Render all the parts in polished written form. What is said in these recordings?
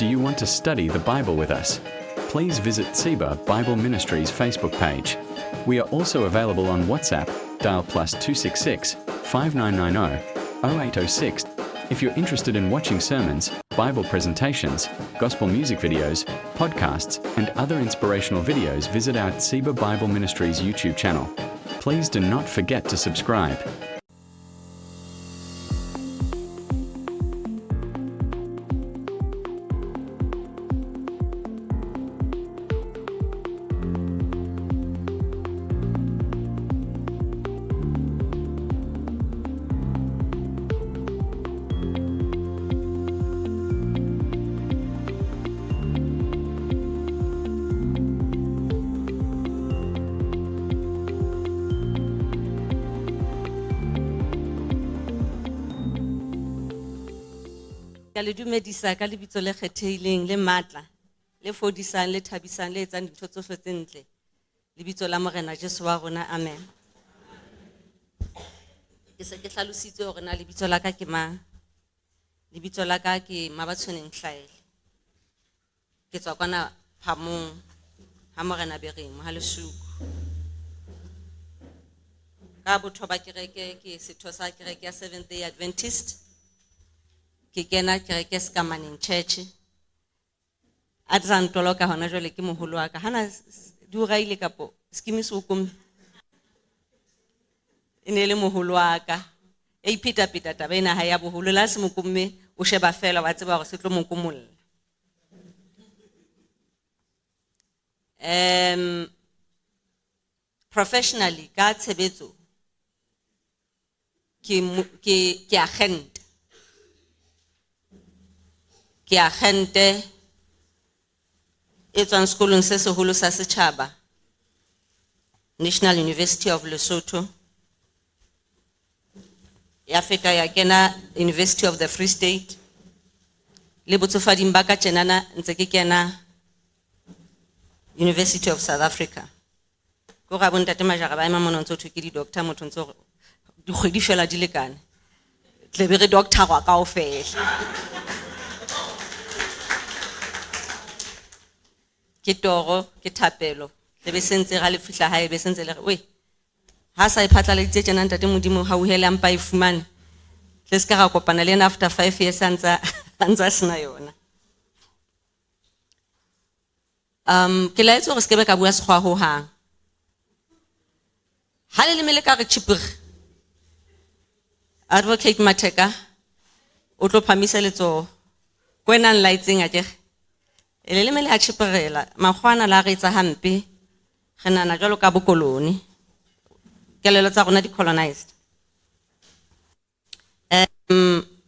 Do you want to study the Bible with us? Please visit Tsiba Bible Ministries Facebook page. We are also available on WhatsApp. Dial +266 5990 0806. If you're interested in watching sermons, Bible presentations, gospel music videos, podcasts, and other inspirational videos, visit our Tsiba Bible Ministries YouTube channel. Please do not forget to subscribe. Le dumedisa ka lebitso le kgethehileng le matla le fodisang le thabisang le etsang dintho tsohle tse ntle lebitso la morena Jesu wa rona amen ke se ke hlalositse hore na lebitso la ka ke mang lebitso la ka ke Mabatshwaneng Hlaele ke tswa kwana Phamong ha morena Bereng ha Lesuku ka botho ba kereke ke setho sa kereke ya Seventh Day Adventist ke kena kereke Sekamaneng Church a tsantolo ka hona jole ke moholo wa ka hana di o raile kapo skimiso o kom ene le moholo wa ka e ipita taba ena ha ya boholo la se mokomme o sheba fela wa tseba hore se tlo mokomolla professionally ka tshebetso ke agent ke agente e tswang sekolong se seholo sa setjhaba National University of Lesotho ya feta ya kena University of the Free State le botsofading ba ka tjenana ntse ke kena University of South Africa go ga bontate majara ba ema monontsho thwe ke di doctor motho ntse di kgwedi fela di lekane tle be re doctor wa kaofela ke toro ke thapelo le be sentse ga le fihla hae be sentse le we ha sa iphatla le tse tjena ntate modimo ha o hele ampa ifumane le ska ga kopana le after 5 years antsa sina yona ke la etso re skebe ka bua sekgwa ho hang ha le mele ka re chipir advocate Matheka o tlo phamisa letso kwena lighting a ke le mele a chiperela magwana la re tsa hampe genana jalo ka bokoloni kelelo tsa rona di colonized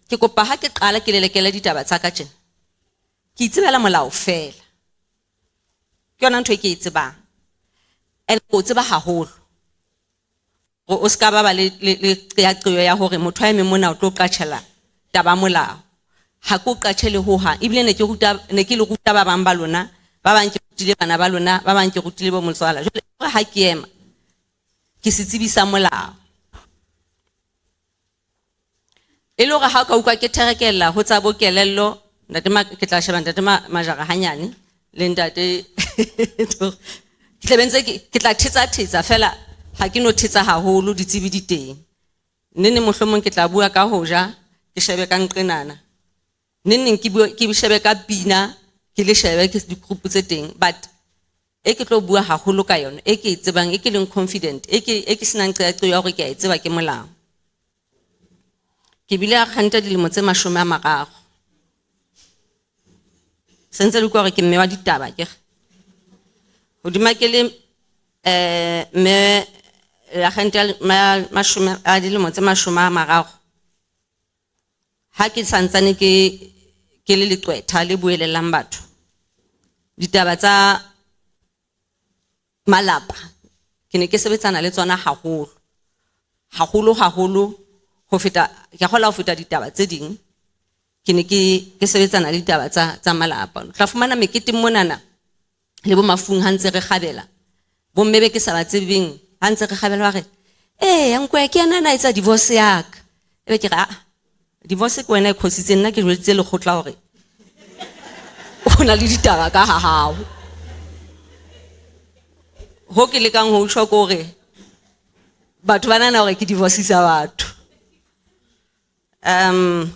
ke kopa ha ke qala ke lelekele ditaba tsa ka tjena ke itsebela molao fela ke yona ntwe ke itsebang ene go tseba haholo o ska ba le ya qiyo ya hore motho a eme mona o tlo qatshela taba molao ha ko qatshele ho ha ibile ne ke le ruta ba bang ba lona ba bang ke rutile bana ba lona ba bang ke rutile bo motswala jole ha ke ema ke setsibisa molao e le hore ha ka utlwa ke therekela ho tsa bokelello ntate ke tla sheba ntate majara hanyane le ntate ke tlebenze ke tla thetsa fela ha ke no thetsa haholo ditsebi di teng nne mohlomong ke tla bua ka hoja ke shebe ka nqenana nne ke shebe ka pina ke le shebe ke di group tse teng but e ke tlo bua haholo ka yona e ke tsebang e ke leng confident e ke sina nqeaqo ya hore ke a tseba ke molao ke bile a khanta dilemo tse 30 sentse le gore ke mme wa ditaba ke hodima ke le me la khanta a dilemo tse 30 ha ke santsane ke le leqwetha le buelelang batho ditaba tsa malapa ke ne ke sebetsana le tsona haholo ho feta ke gola ho feta ditaba tse ding ke ne ke sebetsana le ditaba tsa malapa tla fumana mekete monana le bo mafung ha ntse re kgabela bo mmebe ke sa ba tsebeng ha ntse re kgabela ba re yanko ya ke yana na etsa divorce ya ka ebe ke ra divorce ko wena e khositse nna ke jwetse le khotla hore o na le ditaba ka ha hao ho ke lekang ho utlwa gore batho ba nana gore ke divorce sa batho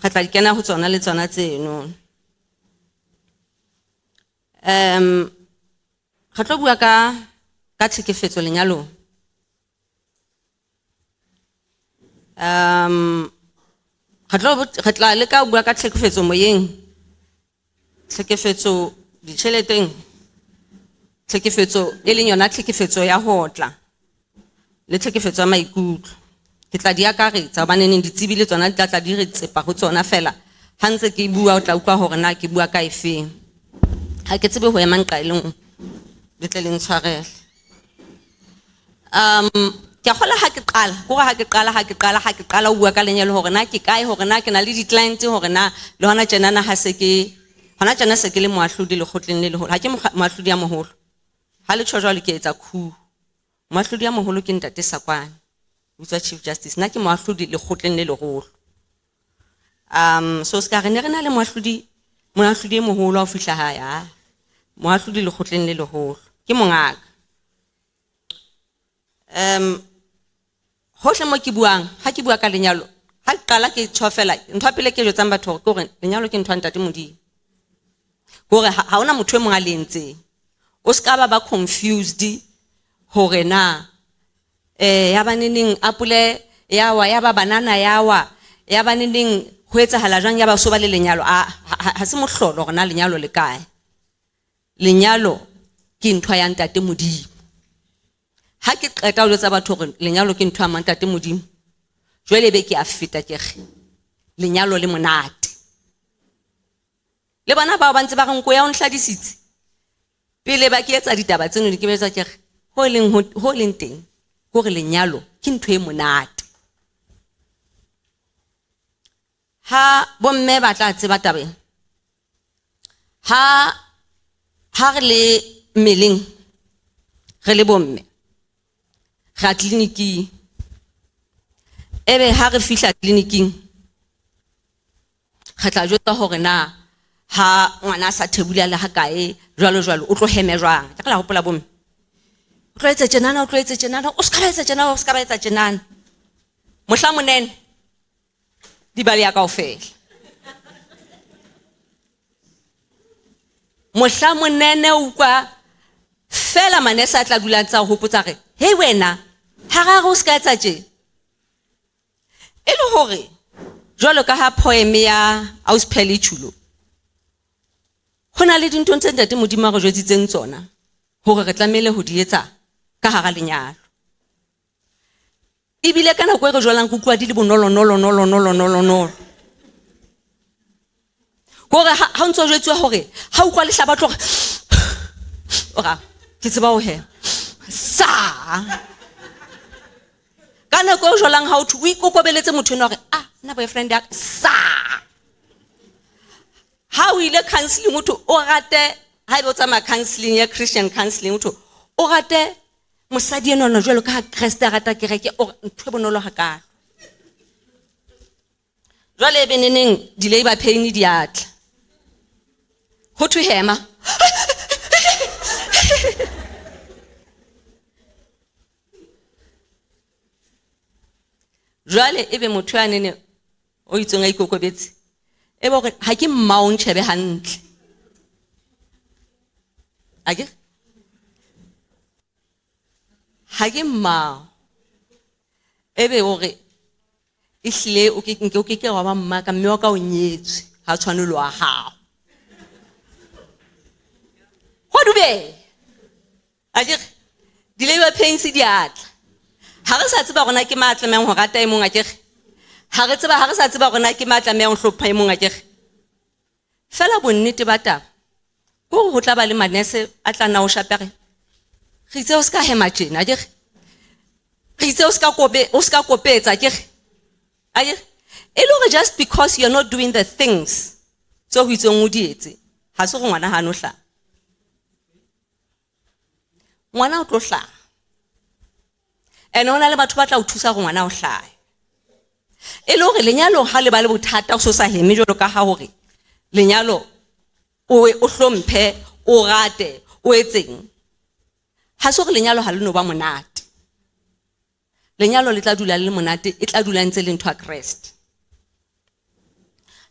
ga tla dikena ho tsona le tsona tseno ga tlo bua ka tlhekefetso lenyalong ga tla le ka bua ka tlhekefetso moyeng tlhekefetso ditšheleteng tlhekefetso e leng yona tlhekefetso ya hotla le tlhekefetso ya maikutlo ke tla di akaretsa baneng di tsebile tsona di tla di re tsepa go tsona fela ha ntse ke bua o tla utlwa hore na ke bua ka efeng ha ke tsebe ho ema nqaeleng di tle leng tshwarele ke gola ha ke qala go ha ke qala o bua ka lenyalo hore na ke kae hore na ke na le di client hore na le hona tjenana ha se ke hona tjena se ke le moahlodi le khotleng le leholo ha ke moahlodi ya moholo ha le tshwa jwale ke etsa khu moahlodi ya moholo ke ntate Sakwane utswa chief justice na ke moahlodi le khotleng le leholo so ska re ne re na le moahlodi e moholo a fihla ha ya moahlodi le khotleng le leholo ke mongaka hohle mo ke buang ha ke bua ka lenyalo ha qala ke tshofela ntwa pele ke jotsang batho gore lenyalo ke ntwa ntate Modimo gore ha ona motho e mong a lentse o ska ba confused hore na ya baneneng apole yawa ya ba banana yawa ya baneneng ho etsahala jwang ya ba so ba le lenyalo ha se mohlolo gore na lenyalo le kae lenyalo ke ntwa ya ntate Modimo ha ke qeta ho letsa batho gore lenyalo ke ntwa ya ntate Modimo jwale be ke a feta ke re lenyalo le monate le bana ba ntse ba re nko ya o nhladisitse pele ba ke etsa ditaba tseno di ke betsa ke re ho leng teng gore lenyalo ke ntwe e monate ha bomme ba tla tseba tabeng ha re le meleng re le bomme ga clinic ebe ha re fihla clinicing ga tla jotsa hore na ha ngwana sa thebula le ha kae jwalo o tlo heme jwang ke la hopola bomme o tlo etsa tjenana o ska ba etsa tjenana mohla monene di bali ya kaofela mohla monene o kwa fela manesa tla dula tsa ho hopotsa re hey wena ha ga go ska etsa tje e le hore jwalo ka ha poem ya Auspeli Chulo hona le dintho tse ntate Modimo go jwetsitseng tsona hore re tlamele ho di etsa ka hara lenyalo ibile kana go re jwalang go kwa di le bonolo gore ha ntse jwetswa hore ha o kwa le hlabatlo ora ke tseba o he sa kana go jwalang ha o thu o ikokobeletse motho no re na boyfriend ya sa ha o ile counseling motho o rate ha e botsa ma counseling ya Christian counseling motho o rate mosadi eno no jwalo ka Christ a rata kereke o ntwe bonolo ha ka jwale beneneng di labor pain di atla ho thwe hema jwale ebe motho a nene o itsong a ikokobetse e bo ha ke mmao ntshebe hantle ake ha ke mmao ebe hore ihlile o ke wa ba mma ka mme wa ka o nyetswe ha tshwanelo wa hao ho dube ake di labor pains di atla ha re sa tseba gona ke matla meng ho rata e mong ake ha re sa tseba gona ke matla meng ho hlopha e mong ake fela bonnete ba taba go tla ba le manese a tla na o shapere re itse o ska hema tjena ake re itse o ska kopetsa ake ake e just because you're not doing the things so ho itseng o di etse ha se go ngwana ha no hla ngwana o tlo hla ene ona le batho ba tla o thusa go ngwana o hlae e le hore lenyalo ha le ba le bothata o so sa heme jolo ka ha hore lenyalo o hlomphe, o rate, o etseng. Ha se gore lenyalo ha le no ba monate. Lenyalo le tla dula le monate, e tla dula ntse le ntho a Kreste.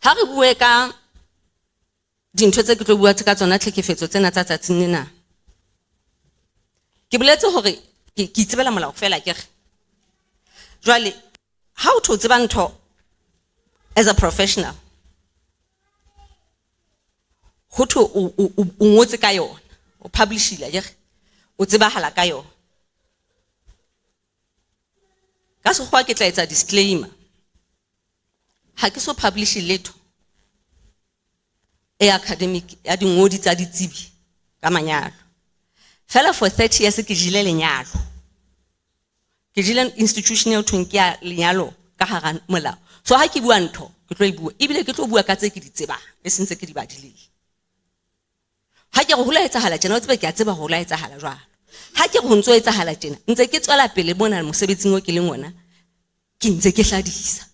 Ha re bue ka dintho tse ke tlo bua ka tsona tlhekefetso tsena tsa tsatsing lena. Ke boletse hore ke itsebela molao fela ke re. Jwale ha o thotse ba ntho as a professional, ho tho o ngotse ka yona, o publishile ke re, o tsebahala ka yona. Ka sekgowa ke tla etsa disclaimer. Ha ke so publish letho e academic ya dingodi tsa ditsebi ka manyalo. Fela for 30 years ke jile lenyalo. Ke jile institution ya thweng ke ya lenyalo ka hara molao. So ha ke bua ntho, ke tlo e bua. Ebile ke tlo bua ka tse ke di tsebang, e sentse ke di badileng. Ha ke re hola etsahala tjena, o tsebe ke a tseba hola etsahala jwalo. Ha ke re ho ntso etsahala tjena, ntse ke tswela pele bona mosebetsing o ke leng ona, ke ntse ke hladisa.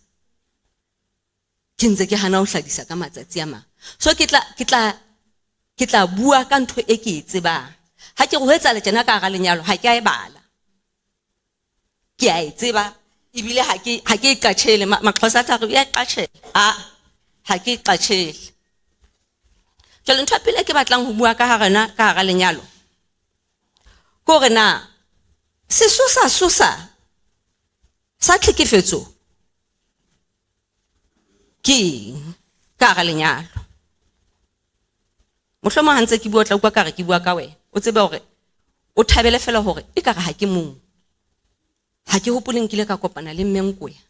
Ke ntse ke hana ho hladisa ka matsatsi a mang. So ke tla bua ka ntho e ke e tsebang. Ha ke re ho etsahala tjena ka hara lenyalo, ha ke a e bala. Ke a e tseba, ebile ha ke e qatshele, Maxhosa a tla re ya qatshela. Ha ke e qatshele. Jwale ntho pele ke batlang ho bua ka hara lenyalo. Ko re na sesosa sa tlhekefetso ke ka hara lenyalo. Mohlomong ha ntse ke bua tla utlwa ka re ke bua ka wena. O tsebe hore o thabele fela hore e ka re ha ke mong. Ha ke hopoleng kile ka kopana le Mmenkoya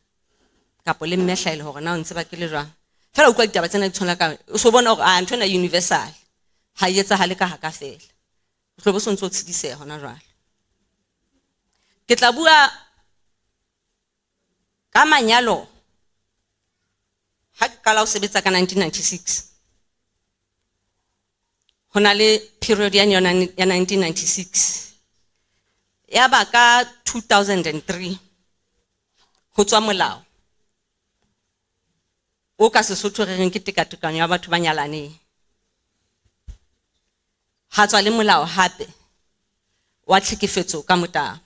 kapo le Mmehlaile hore na o ntse ba ke le jwang. Fela utlwa ditaba tsena di tshwana ka o so bona hore a ntho ena universal. Ha e etsahale ka haka fela. O tlo bo so ntse o tshidiseha hona jwale. Ke tla bua ka manyalo ha ke qala ho sebetsa ka 1996. Hona le period ya 1996. Ya ba ka 2003 ho tswa molao o ka Sesotho re reng ke tekatekanyo ya batho ba nyalaneng. Ha tswa le molao hape wa tlhekefetso ka motabo.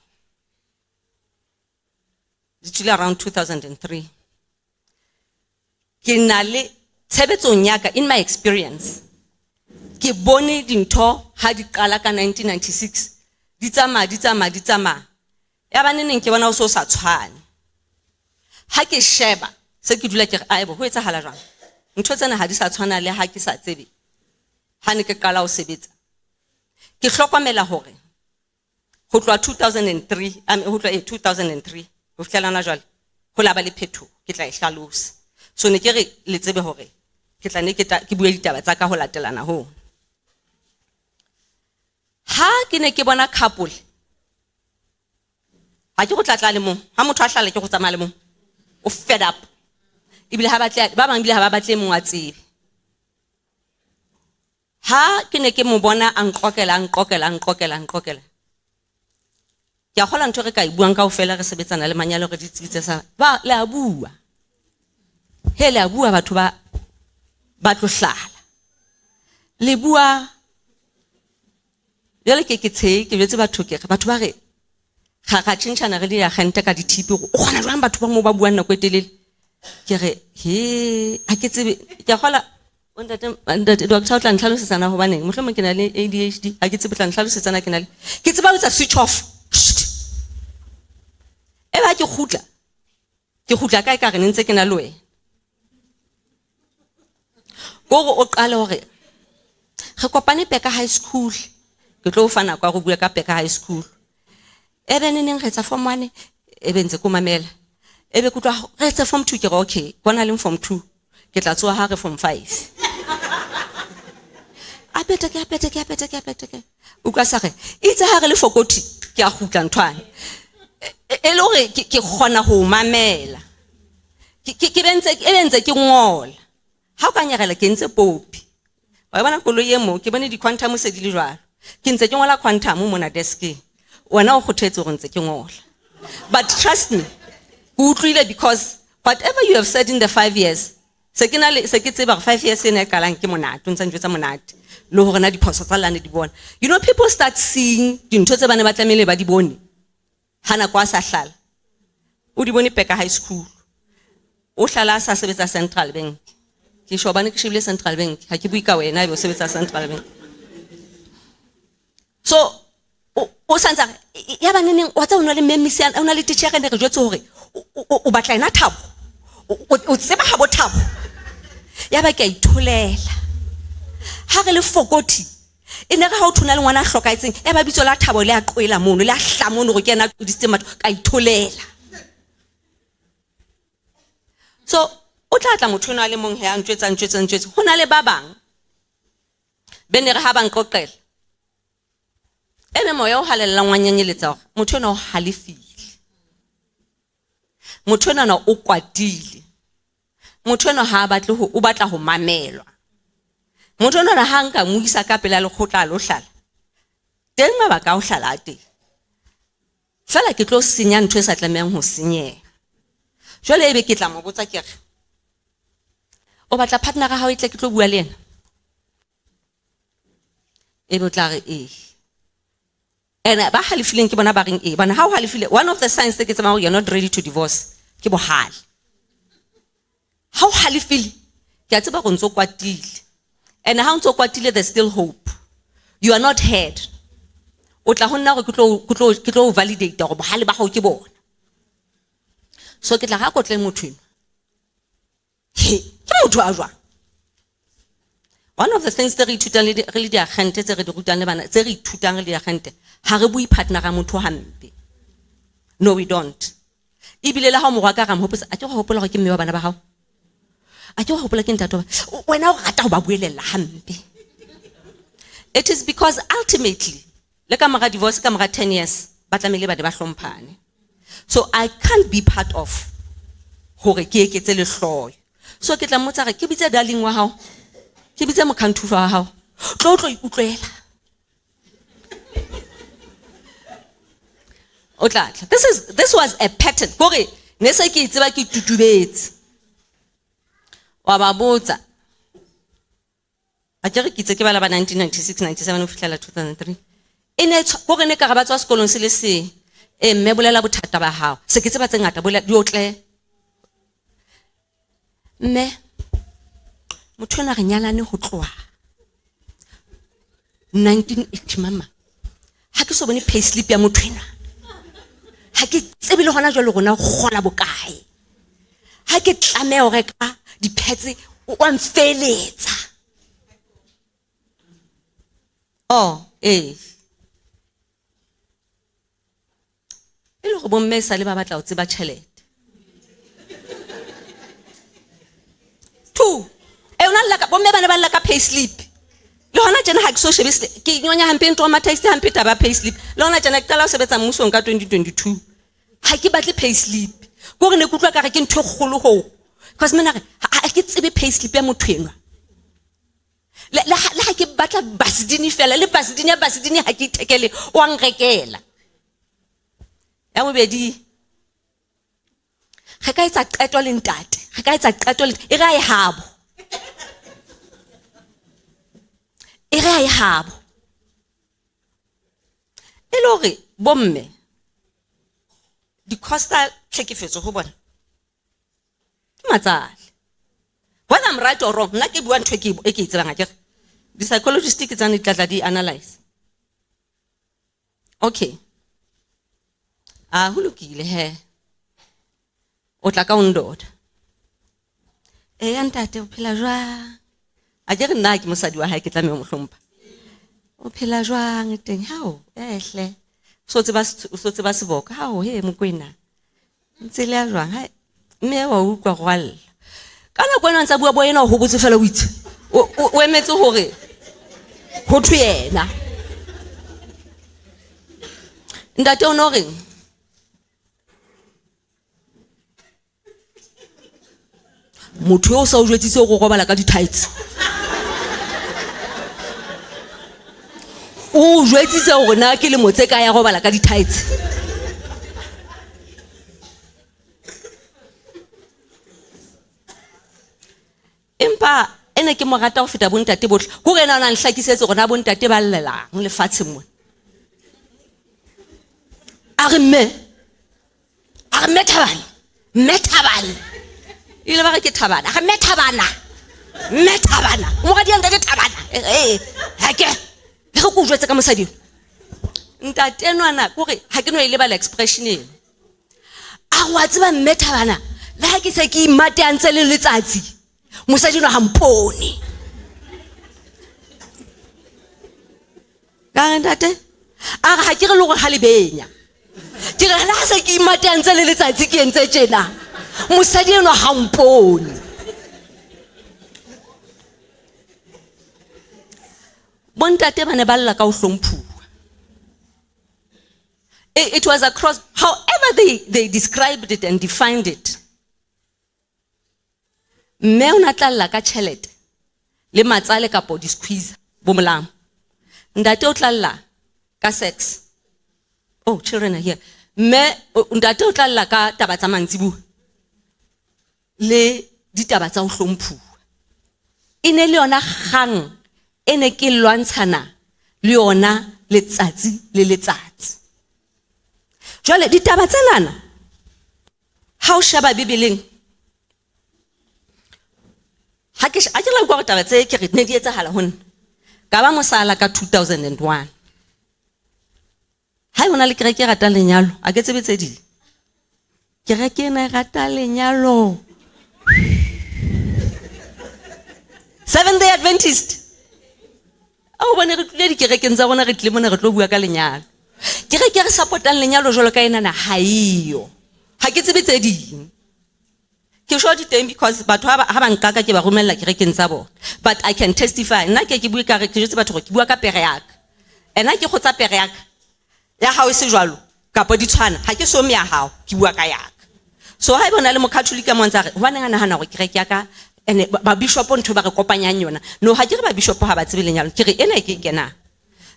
It's around 2003. Ke na le tshebetsong ya ka, in my experience, ke bone dintho ha di qala ka 1996. Di tsamaya. Ya ba neng ke bona o so sa tshwane. Ha ke sheba se ke dula ke re a ebo ho etsahala jwang. Ntho tsena ha di sa tshwana le ha ke sa tsebe. Ha ne ke qala ho sebetsa. Ke hlokomela hore ho tloha 2003 ho fihlela jwale ho la ba le phetho ke tla e hlalosa. So ne ke re le tsebe hore ke tla ke bua ditaba tsa ka ho latelana ho. Ha ke ne ke bona couple, ha ke go tlatla le mong, ha motho a hlala ke go tsamaya le mong, o fed up. Ebile ha batle ba bang bile ha ba batle mong a tsebe. Ha ke ne ke mo bona a nqokela. Ke a kgola ntho re ka e buang kaofela re sebetsana le manyalo re ditsitse sa ba le a bua. Hele a bua batho ba tlo hlala. Le bua jale ke betse batho ba re ga tshintshana re le ya gente ka dithipi go gona jwang batho ba mo ba buang nako e telele. Ke re ha ke tsebe ke a kgola ntate doctor o tla ntlhalosetsana ho baneng mohlomong ke na le ADHD ha ke tsebe tla ntlhalosetsana ke tseba ho tsa switch off. Eba ke khutla kae ka re ntse ke na le wena. Go o qale hore re kopane Peka High School. Ke tlo fana kwa go bua ka Peka High School. Ebe neng re tsa form 1 ebe ntse ko mamela. Ebe kutwa re tsa form 2 ke re okay, bona le form 2. Ke tla tsoa ha re form 5. Apete. O ka sa re itse ha re le fokoti ke a khutla nthwane. E le hore ke kgona ho mamela. Ke bentse ke ngola. Ha o ka nyarela ke ntse popi. Wa bona koloi e mo ke bone di quantum se di le jwalo. Ke ntse ke ngola quantum mo na deskeng. Wena o kgothetse go ntse ke ngola. But trust me, go utlwile because whatever you have said in the 5 years, Se ke tseba 5 years ene kalang ke monate, ntse ntse monate. Le hore na diphoso tsa lane di bona. You know, people start seeing dintho tse bana ba tlamehile ba di bone. Hana kwa sa hlala. O di bone Peka High School. O hlala sa sebetsa Central Bank. Ke shobane ke shebile Central Bank. Ha ke bui ka wena e bo sebetsa Central Bank. So o santsa ya baneng wa tsa o nwa le mmemisiana, o na le teacher ka ne re jwetse hore o batla ena Thabo. O tseba ha bo Thabo. Ya ba ke a itholela. Ha re le fokoti. E ne re ha o thuna le ngwana a hlokaetseng, ya ba bitso la Thabo le a qoela mono, le a hlamono go kena qodisitse matho ka itholela. So o tla motho ona le mong he a ntwetsa hona le ba bang bene re ha ba nqoqela ebe moya o halella ngwanyenyeletsa hore motho ona o halefile, motho ona o kwatile, motho ona ha batle ho o batla ho mamelwa, motho ona ha nka mo isa ka pela le khotla lo hlala teng mabaka o hlala teng fela ke tlo senya ntwe sa tlamehang ho senyeha. Jwale ebe ke tla mo botsa ke re o batla partner ga ha o itle ke tlo bua le yena, ebe o tla re ena ba halefileng ke bona ba reng bana ha o halefile, one of the signs ke tsama you're not ready to divorce ke bohale. Ha o halefile ke a tseba go ntso kwatile, and ha o ntso kwatile there's still hope, you are not heard. O tla ho nna go ke tlo validate go bohale ba go ke bona. So ke tla ga kotle motho ke motho a jwa. One of the things that re ithuta le di agente tse re di rutang le bana tse re ithutang le di agente ha re bui partner ga motho hampe. No, we don't. Ibile la ha mo raka ga mo hopotsa a ke go hopola go ke mme wa bana ba gago, a ke go hopola ke ntato wena o rata go ba buelela hampe. It is because ultimately le ka mara divorce ka mara 10 years ba tlamehile ba de ba hlomphane. So I can't be part of hore ke eketse le hloyo. So ke tla mmotsa re ke bitse darling wa hao, ke bitse mokhantufa wa hao, tlo ikutlwela. O tla this was a pattern gore ne se ke tseba ke tutubetse wa ba botsa a ke itse ke bala ba 1996 97 o fitlela 2003 ene gore ne ka ga ba tswa sekolong se le se mme bolela bothata ba hao se ke tseba tse ngata bolela di otle mme motho ona re nyalane ho tloa 1980 mama ha ke so bone payslip ya motho ena, ha ke tsebe le hona jwale gona gola bokae, ha ke tlame o reka dipetse o nfeletsa. Ele go bomme sa le ba batla o tseba tšhelete. Two, ona lla ka bomme bana ba lla ka payslip. Le hona jana ha ke so shebe ke nyonya hampe ntwa mataste hampe taba payslip. Le hona jana ke tla o sebetsa mmusong ka 2022. Ha ke batle payslip. Go re ne kutlwa ka re ke ntho kgolo ho. Because mena ha ke tsebe payslip ya motho enwa. Le ha ke batla basidini fela le basidini ha ke itekele o angrekela. Ya bobedi ga ka etsa qeto le ntate, ga ka etsa qeto le e ga e habo. E ga e habo. E lore bomme di costa tlhekefetso go bona. Ke matsale. Whether I'm right or wrong, nna ke bua ntho e ke itsebang a ke di psychologists ke tsane tlatla di analyze. Okay. Ho lokile he. O tla ka undoda. Ntate o phela jwang? A ke re nna ke mosadi wa hae ke tlameha mo hlompha. O phela jwang teng? Hao, ehle. So tseba seboka. Hao he mokwena. Ntse le a jwang? Hai. Mme wa utlwa go alla. Kana kwena ntsa bua boena ho botse fela o itse. O emetse hore ho thwe yena. Ntate o no reng? Motho yo sa o jwetsitse go robala ka di-tights. O jwetsitse gore na ke le motse ka ya robala ka di-tights. ene ke mo rata go feta bontate botlhe go rena ona nhlakisetse gona bontate ba llelang lefatsheng mona a re mme Thabana ile ba re ke Thabana a re mme Thabana mo ga di ntate Thabana ha ke go jwetsa ka mosadi ntate nwana gore ha ke no ile ba la expression e a wa tseba mme Thabana le ha ke se ke imate a ntse le letsatsi mosadi no ha mpone ka ntate a ga ke re le go ha le benya ke re la se ke imate a ntse le letsatsi ke entse tjena mosadi no ha mpone bontate bane ba lla ka o hlomphuwa. It was across, however they described it and defined it. Me o natlalla ka tšhelete le matsale ka po di-squeeze bo molamo. Ntate o tlalla ka sex. Oh, children are here. Ntate o tlalla ka taba tsa mantsibu le ditaba tsa ho hlomphuwa. E ne le yona kgang ene ke lwantshana le yona letsatsi le letsatsi. Jwale ditaba tsenana ha o sheba Bibeleng ha ke la go taba tse ke re ne di etsahala honna ka ba mosala ka 2001 ha hona le kereke rata lenyalo a ke tsebetse di kereke ena rata lenyalo Seventh Day Adventist a bona re tlile di kerekeng tsa bona re tlile mona re tlo bua ka lenyalo ke re supportang lenyalo jolo ka ena na haiyo ha ke tsebetse ding ke sure di teng because batho ha ba nkaka ke ba romella kerekeng tsa bona but I can testify nna ke bua ka re ke jetse batho ke bua ka pere yaka ena ke gotsa pere yaka ya hao se jwalo kapo di tshwana ha ke so me ya hao ke bua ka yaka so ha bona le mo Catholic mo ntsa re wa nna go kereke yaka ene ba bishop ntho ba re kopanyang yona no ha ke re ba bishop ha ba tsebe lenyalo ke re ena ke kena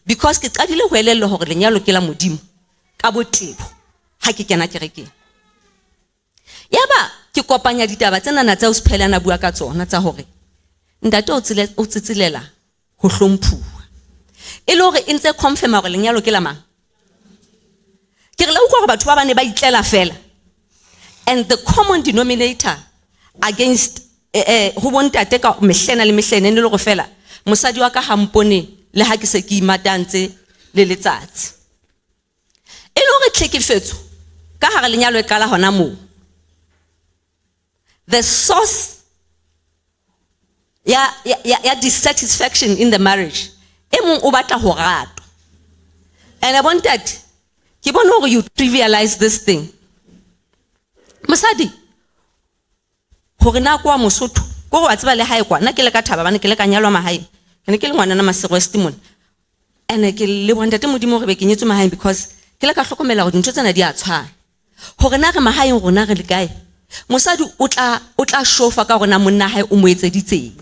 because ke qadile go elella hore lenyalo ke la modimo ka botebo ha ke kena kerekeng yaba ke kopanya ditaba tsena na tsa o sephelana bua ka tsona tsa hore ntate o tsitsilela ho hlomphuwa e le hore intse confirm hore lenyalo ke la mang ke re la utlwa gore batho ba bane ba itlela fela and the common denominator against ho bontate ka mehlena le mehlena ne le go fela mosadi wa ka hampone le ha ke se ke imatantse le letsatsi e le hore tlhekefetso ka hare lenyalo e qala hona moo the source ya dissatisfaction in the marriage e mong o batla ho ratwa and I wanted ke bona hore you trivialize this thing mosadi hore na kwa Mosotho go wa tseba le hae kwa nna ke le ka thaba bana ke le ka nyalwa mahae ke ne ke le ngwana na Masego Estimon ene ke le bontate modimo re be ke nyetswe mahae because ke le ka hlokomela go dintho tsena di a tshwana hore na re mahaeng rona re le kae mosadi o tla shofa ka gona monna hae o mo etseditseng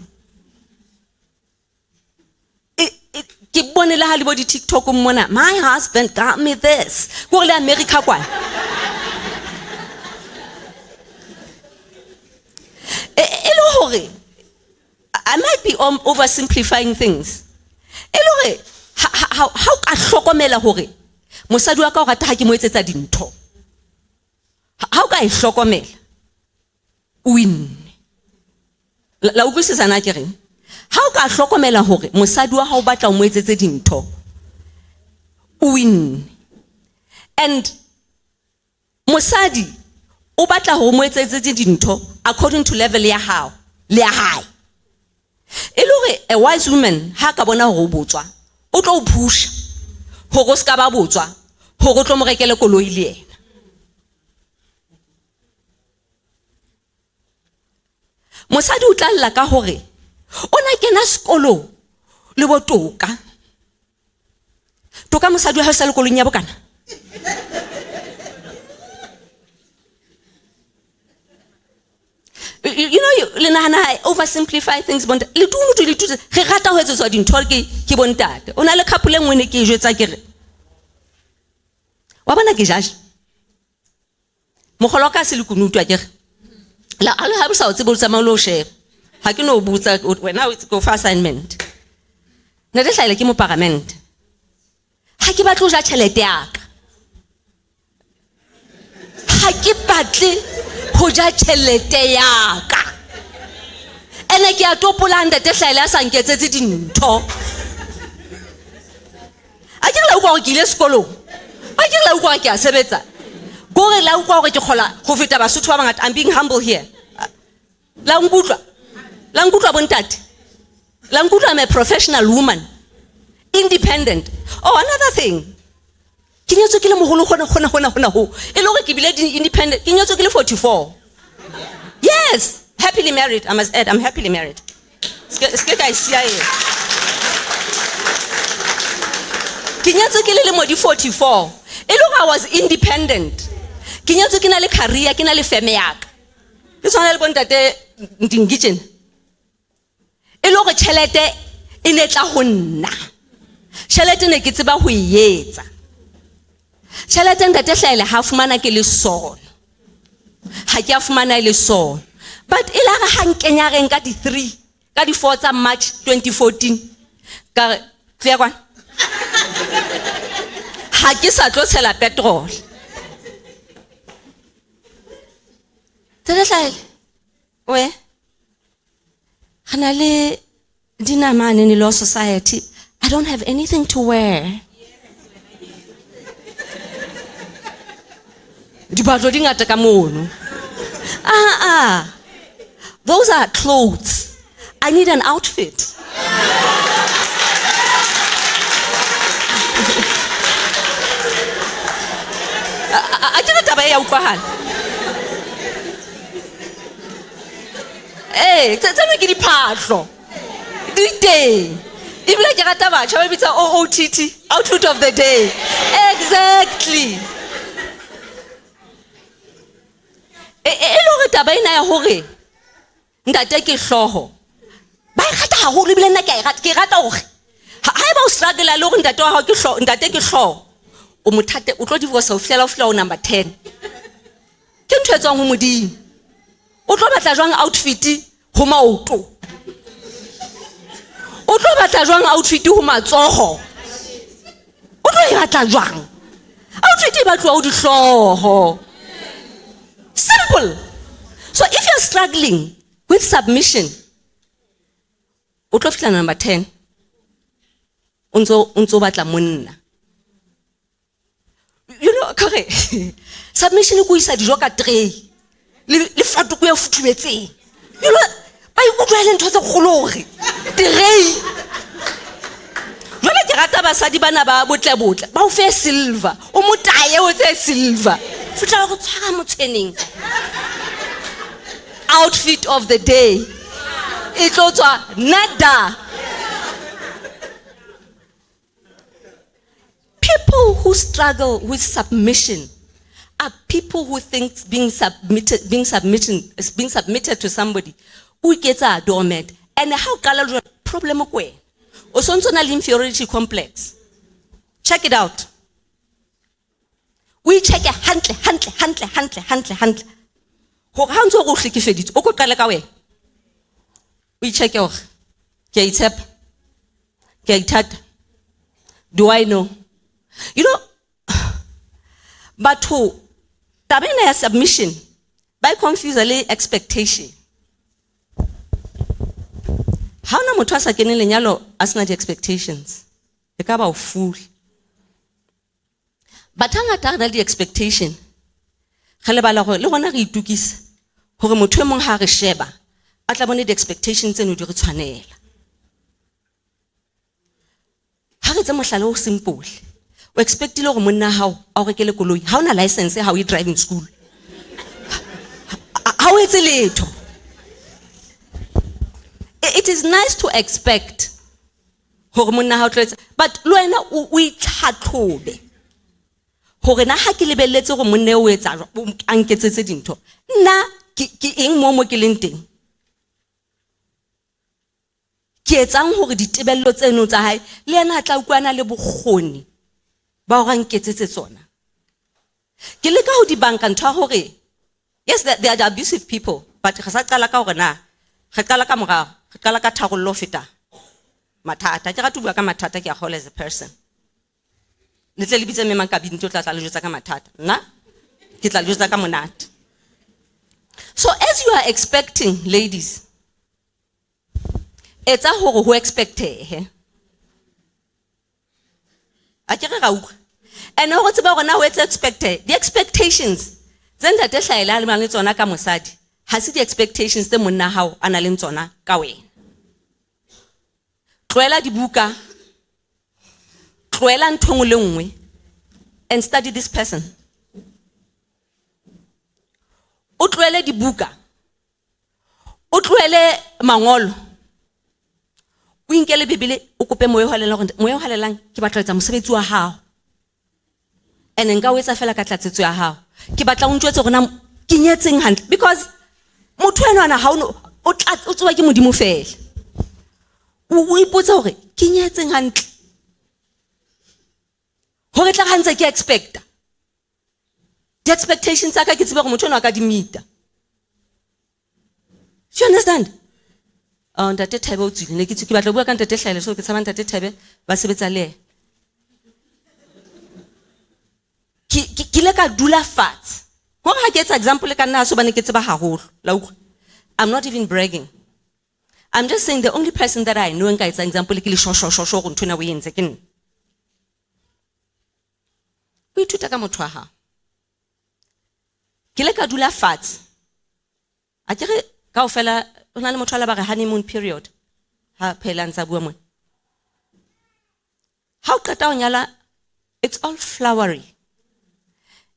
ke bone le ha le bo di TikTok mona my husband got me this go le America kwa I might be oversimplifying things. Elore how ka hlokomela hore mosadi wa ka o rata ha ke mo etsetsa dintho. How ka e hlokomela? Win. La utlwisisa na ke reng? How ka hlokomela hore mosadi wa ha o batla o mo etsetse dintho? Win. And mosadi o batla ho mo etsetse dintho according to level ya hao le ya hae. Elore a wise woman ha ka bona ho botswa o tlo pusha ho go ska ba botswa ho go tlo mo rekele koloi le yena mosadi o tlalla ka hore ona kena sekolo le botoka toka mosadi ha sa le kolong ya bokana you know le nahana oversimplify things bonta le tunu le tutse re rata ho etsetswa dintho ke bontate ona le couple engwe ne ke jwetsa ke re wa bona ke jaje mogolo ka se le kunutwa ke re la ale ha bo sa o tsebe o tsamaya lo sheba ha ke no botsa wena o go for assignment ne re hlaile ke mo parliament ha ke batlo ja tšhelete ya ka ha ke batle ho ja tšhelete ya ka ene ke a topola ntate hlaile a sa nketsetse dintho a ke la utlwa ke ile sekolong a ke la utlwa ke a sebetsa gore la utlwa gore ke khola go feta basotho ba bangata. I'm being humble here. La nkutwa bontate la nkutwa. I'm a professional woman, independent. Oh, another thing, ke nyetso ke le mogolo gona ho e le gore ke bile independent ke nyetso ke le 44. Yes, happily married. I must add, I'm happily married. Ske ka isia e ke nyetso ke le mo di 44 e le gore I was independent. Ke nyetso ke na le career, ke na le feme ya ka ke tswana le bontate ndingitjene e le gore tšhelete e ne tla go nna tšhelete ne ke tseba go etsa tšhelete ntate hlaile ha fumana ke le sona ha ke a fumana le sona but e la ga hankenya reng ka di 3 ka di 4 tsa March 2014 ka clear kwa ha ke sa tlo tshela petrol tele hlaile we Hanale dinamane in law society. I don't have anything to wear. Those are clothes. I need an outfit. I didn't have a hey, tell me get the day. Even like it's a OOTT, outfit of the day. Exactly. Elo taba ina ya hore ntate ke hloho. Ba rata haholo bile nna ke rata hore ha ba o struggle le hore ntate wa hao ke hloho, ntate ke hloho. O mothate o tlo divorce o flela number 10. Ke ntho etswang ho modimo. O tlo batla jwang outfit ho maoto? O tlo batla jwang outfit ho matsoho? O tlo batla jwang? Outfit e batlwa ho dihloho. Simple. So if you're struggling with submission, o tlo fitla number 10. Unzo batla monna. You know, correct. Submission ko isa dijo ka tray. Le fatu ko ya futhumetseng. You know, ba ikutlwa ntho tse kgolore. Tray. Jwale ke rata basadi bana ba botle. Ba o fe silver. O motaye o tse silver. Futla go tshwara motseneng. Outfit of the day. It goes nada. People who struggle with submission are people who think being submitted to somebody who gets a doormat. And how color problem kwe? Osonsona inferiority complex. Check it out. We check a handle. We check your do I know? You know, but who? Tabena submission by confusing expectation. How na motho sa keneng lenyalo asna di expectations? E ka ba o fool. But hangata na di expectation. Khale bala go le gona re itukisa gore motho e mong ha re sheba a tla bone di expectations tseno di re tshwanela. Ha re tse mohlala o simple. O expect ile go monna hao a go rekele koloi. Ha ona license how you drive in school. How it's letho. It is nice to expect gore monna hao tletsa, but lo wena o itlhatlhobe. Gore na ha ke lebelletse go monne o etsa a nketsetse dintho nna ke eng mo ke leng teng ke etsang gore ditebello tseno tsa hae le ena tla ukwana le bogoni ba go nketsetse tsona ke le ka ho di banka ntwa gore yes there are abusive people but ga sa qala ka gore na Re qala ka morao, re qala ka tharollo feta mathata. Ke rata bua ka mathata ke a kgola as a person. Le tle le bitse me makabini tlo tla le jotsa ka mathata. Nna ke tla le jotsa ka monate. So as you are expecting, ladies, etsa hore ho expectehe. A ke re ga utlwa. And ho tseba hore na o etsa expecte, the expectations tse ntate hlaela le mang le tsona ka mosadi, ha se the expectations tse monna hao ana le tsona ka wena. Tloela dibuka, tloela ntho engwe le nngwe, and study this person. O tloele dibuka, o tloele mangolo, o inkele Bibele, o kope moya o halelang ke batla ho etsa mosebetsi wa hao. And nka o etsa fela ka tlatsetso ya hao. Ke batla o ntjwetse hore na ke nyetseng hantle, because motho ena ha o tsoa ke modimo fela. O ipotsa hore ke nyetseng hantle. Hore tla ga ntse ke expecta. The expectations tsa ka ke tsebe hore motho ena ka di meeta. Do you understand? Ntate Thebe o tswile ne ke batla bua ka ntate Hlaile, so ke tsama ntate Thebe ba sebetsa le. Ke le ka dula fatshe. Go ga ke etsa example ka nna so bane ke tseba haholo. La utlwa. I'm not even bragging. I'm just saying the only person that I know nka etsa example ke le shosho go ntwe na o yentse ke nna. O ithuta ka motho wa hao. Ke le ka dula fatshe. A ke re kaofela o na le motho a le ba re honeymoon period. Ha phela ntsa bua mona. How qeta o nyala, it's all flowery.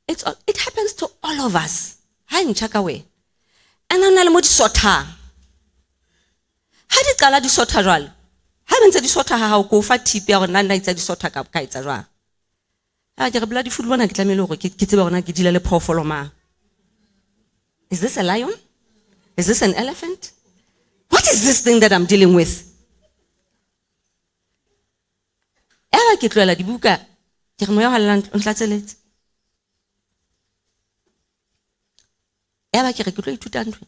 It happens to all of us. Ha ntjaka we. And ana le mo di sotha. Ha di qala di sotha jwalo. Ha bentse di sotha ha o ko fa tip ya rona nna itsa di sotha ka etsa jwang. Ha ke re bloody food bona ke tlamelo hore ke tsebe rona ke dile le phofolo ma. Is this a lion? Is this an elephant? What is this thing that I'm dealing with? Ela ke tloela dibuka. Ke re moya halelang ntlatseletse. Ela ke re ke tlo ithuta ntwe.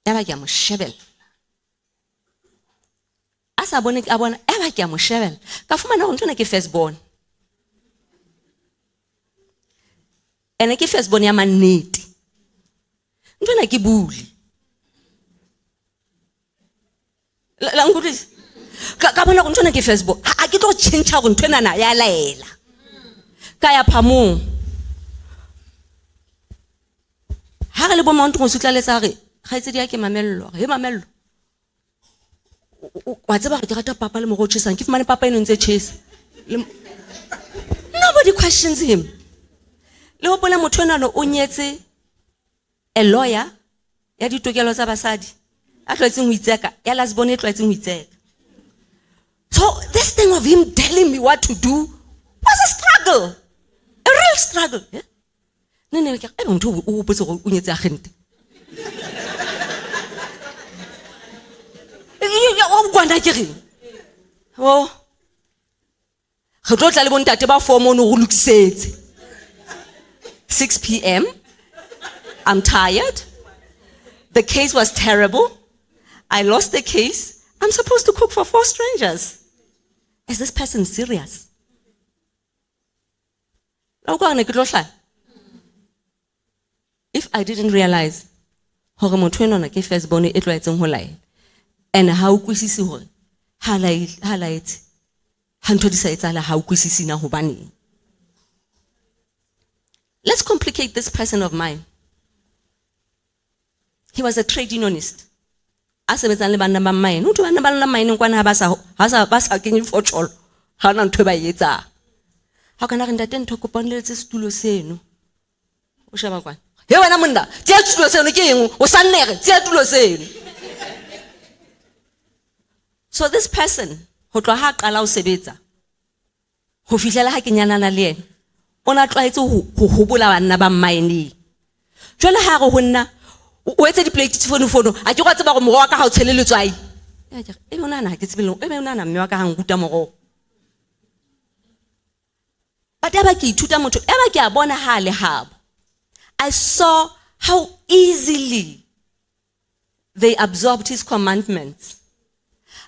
Ela ke a mo shebela. Asa bone a bona ela ke a mo shebela. Ka fumana hore ntona ke first born. Ene ke first born ya mannete. Ntona ke buli. La ngudisi. Ka bona hore ntona ke first born. Ha ke tlo change hore ntona na ya laela. Ka ya phamong. Ha re le bo mount go sutlaletsa re ga itse dia ke mamello he mamello wa tseba re ke rata papa le mo go tshesang ke fumane papa eno ntse chase nobody questions him le ho bona motho ena o nyetse a lawyer ya ditokelo tsa basadi a tlwaetseng ho itseka ya lasbone tlwaetseng ho itseka. So this thing of him telling me what to do was a struggle, a real struggle. Yeah? Nene ke e motho o botse go o nyetse agente. O gwanda ke re. Oh. Re tlo tla le bontate ba form ono go lokisetse. 6 p.m. I'm tired. The case was terrible. I lost the case. I'm supposed to cook for 4 strangers. Is this person serious? If I didn't realize hore motho ena ke first born e tloetseng ho lae and ha o kwisisi hore ha laetse ha ntho di sa etsala ha o kwisisi na hobane. Let's complicate this person of mine. He was a trade unionist. Asebetsang le bana ba mine. Utho bana ba mine kwana ba sa kenye fotsholo. Ha na ntho ba etsa. Ha kana re ntate ntho kopaneletse setulo seno. O sheba kwana. He wena monna, tsia tulo seno ke eng? O sannere, tsia tulo seno. So this person, ho tloha ha qala o sebetsa. Ho fihlela ha ke nyanana le yena. Ona tlwaetse ho hobola bana ba mine. Jwale ha re ho nna o etse di plate fono a ke go tseba go moroa ka ga o tshele letswai. Ya ke e bona na ke tsebeleng e bona na mme wa ka ga nguta moroa. But eba ke ithuta motho eba ke a bona ha le habo. I saw how easily they absorbed his commandments.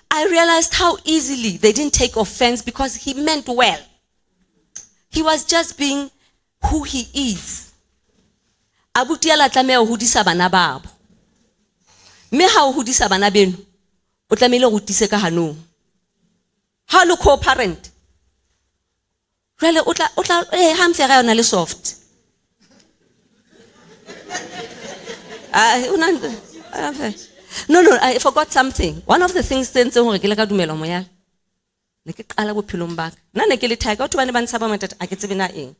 I realized how easily they didn't take offense because he meant well. He was just being who he is. Abuti ya la tlameha ho hodisa bana babo. Me ha o hodisa bana beno, o tlamehile go tise ka hanong. Ha lo co-parent. Rele o tla ha mfera yona le soft. No, I forgot something. One of the things then hore ke le ka dumela moya. Ne ke qala bophelong ba ka. Nna ne ke le thaka batho ba ne ba ntshaba matata a ke tsebe na eng.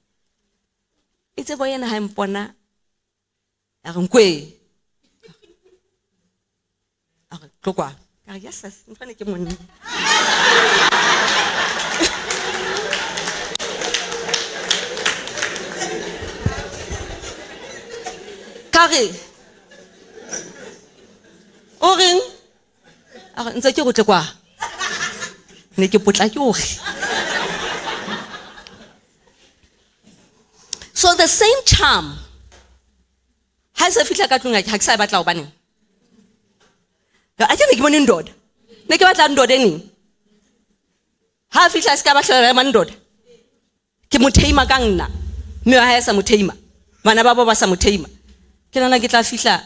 Itse bo yena ha mpona a re nkwe. A re tlokwa. Ka yes, mfane ke monna. Kare o reng a re ntse ke go tle kwa ne ke potla ke o re. So the same charm has a fitla ka tlung ha ke sa batla o baneng a ke ne ke mone ndoda ne ke batla ndoda eng ha fitla se ka batla re mandoda ke motheima ka nna mme ha ya sa motheima bana ba ba sa motheima ke nana ke tla fitla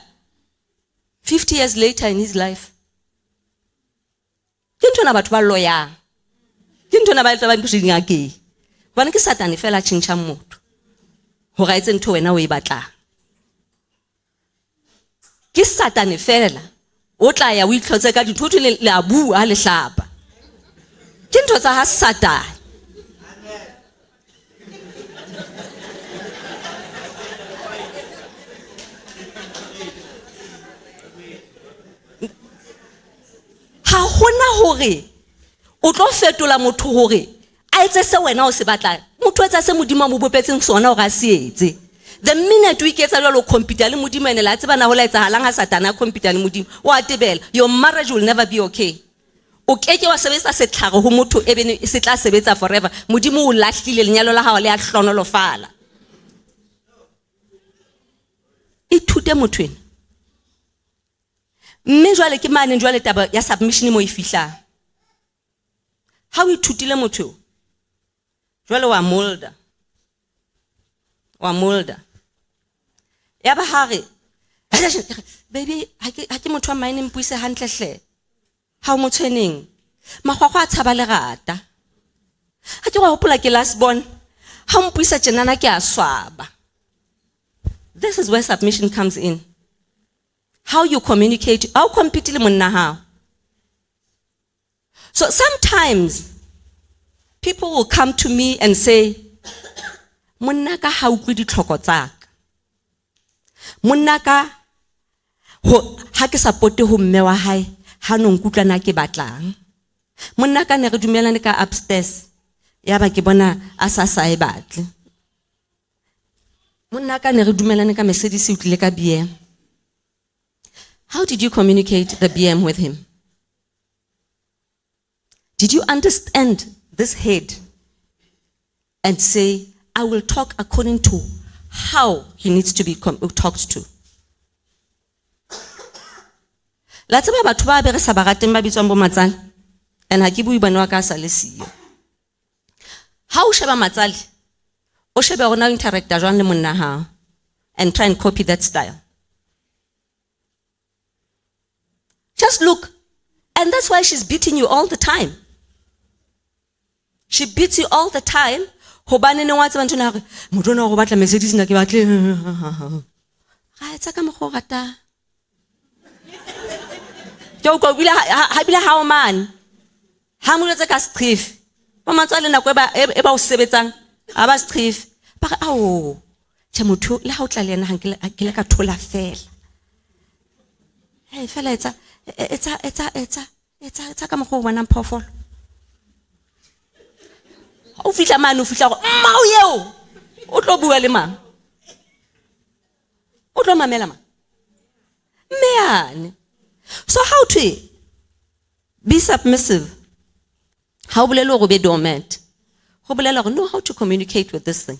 50 years later in his life. Ke ntona batho ba loyang. Ke ntona ba tla ba ntshiding a ke. Bana ke Satane fela tshintsa motho. Ho ga etse ntho wena o e batlang. Ke Satane fela o tla ya o itlhotse ka dithoto le a bua le hlapa. Ke ntho tsa ha Satane. Ha hona hore o tlo fetola motho hore a etse se wena o se batlang. Motho etsa se modimo mo bopetseng sona hore a se etse. The minute we get a lo computer le modimo ene la tseba na ho la etsahalang ha Satana computer le modimo o a tebela, your marriage will never be okay. O keke wa sebetsa setlhare ho motho e bene se tla sebetsa forever. Modimo o lahlile lenyalo la hao le a hlonolofala. Ithute motho ena. Mme jwale ke mane jwale taba ya submission mo e fihla. Ha o ithutile motho jwale wa molda. Wa molda. Ya ba hare. Baby, ha ke motho wa mine mpuise hantle hle. Ha o motshweneng. Magwagwa a tshaba le rata. Ha ke wa hopola ke last born. Ha mpuisa tjenana ke a swaba. This is where submission comes in. How you communicate, how compete le monna hao. So sometimes people will come to me and say, monna ka ha utlwe ditlhoko tsa ka. Monna ka ha ke support ho mme wa hae ha no nkutlwana ke batlang. Monna ka ne re dumelane ka upstairs ya ba ke bona a sa e batle. Monna ka ne re dumelane ka Mercedes utlile ka BM. How did you communicate the BM with him? Did you understand this head and say, I will talk according to how he needs to be talked to? La tseba batho ba bere sa barateng ba bitswang bo matsale and ha ke bui bana wa ka sa le siyo. Ha o sheba matsale o shebe rona interacta jwang le monna hao and try and copy that style. Just look. And that's why she's beating you all the time. She beats you all the time. Hobane ne wa tseba ntona re motho ona go batla Mercedes na ke batle. Ga etsa ka mo go rata. Ke o go bila ha bila ha o man. Ha mo letsa ka strif. Ba matswale na go e ba o sebetsang. A ba strif. Ba re ao. Tse motho le ha o tla le yena hankele ka thola fela. Hey fela etsa ka mo go bona phofolo. O fitla mane o fitla go mma o yeo o tlo bua le mang o tlo mamela mang meane. So how to be submissive? How bolelo go be dormant? Go bolelo go know how to communicate with this thing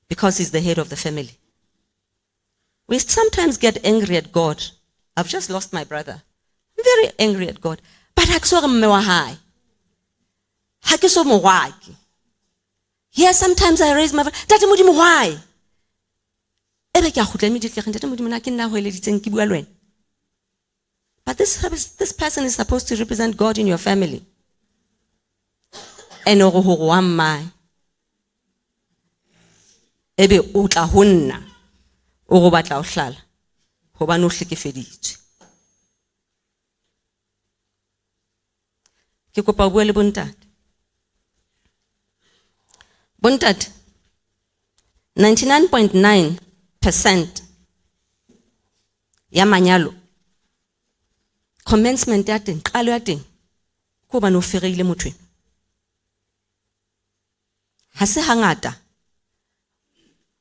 because he's the head of the family. We sometimes get angry at God I've just lost my brother. I'm very angry at God. But ha ke so re mme wa hae. Ha ke so mo rwake. Yes, sometimes I raise my voice. Tate Modimo, why? Ebe ke a khutla immediately ke tate Modimo na ke nna ho eleditseng ke bua le wena. But this person is supposed to represent God in your family. And o go wa mma. Ebe o tla ho nna. O go batla o hlala. Hobane o hlekefeditswe. Ke kopa o bua le bontate. Bontate, 99.9% ya manyalo, commencement ya teng, qalo ya teng, ko ba no fereile motho. Ha se hangata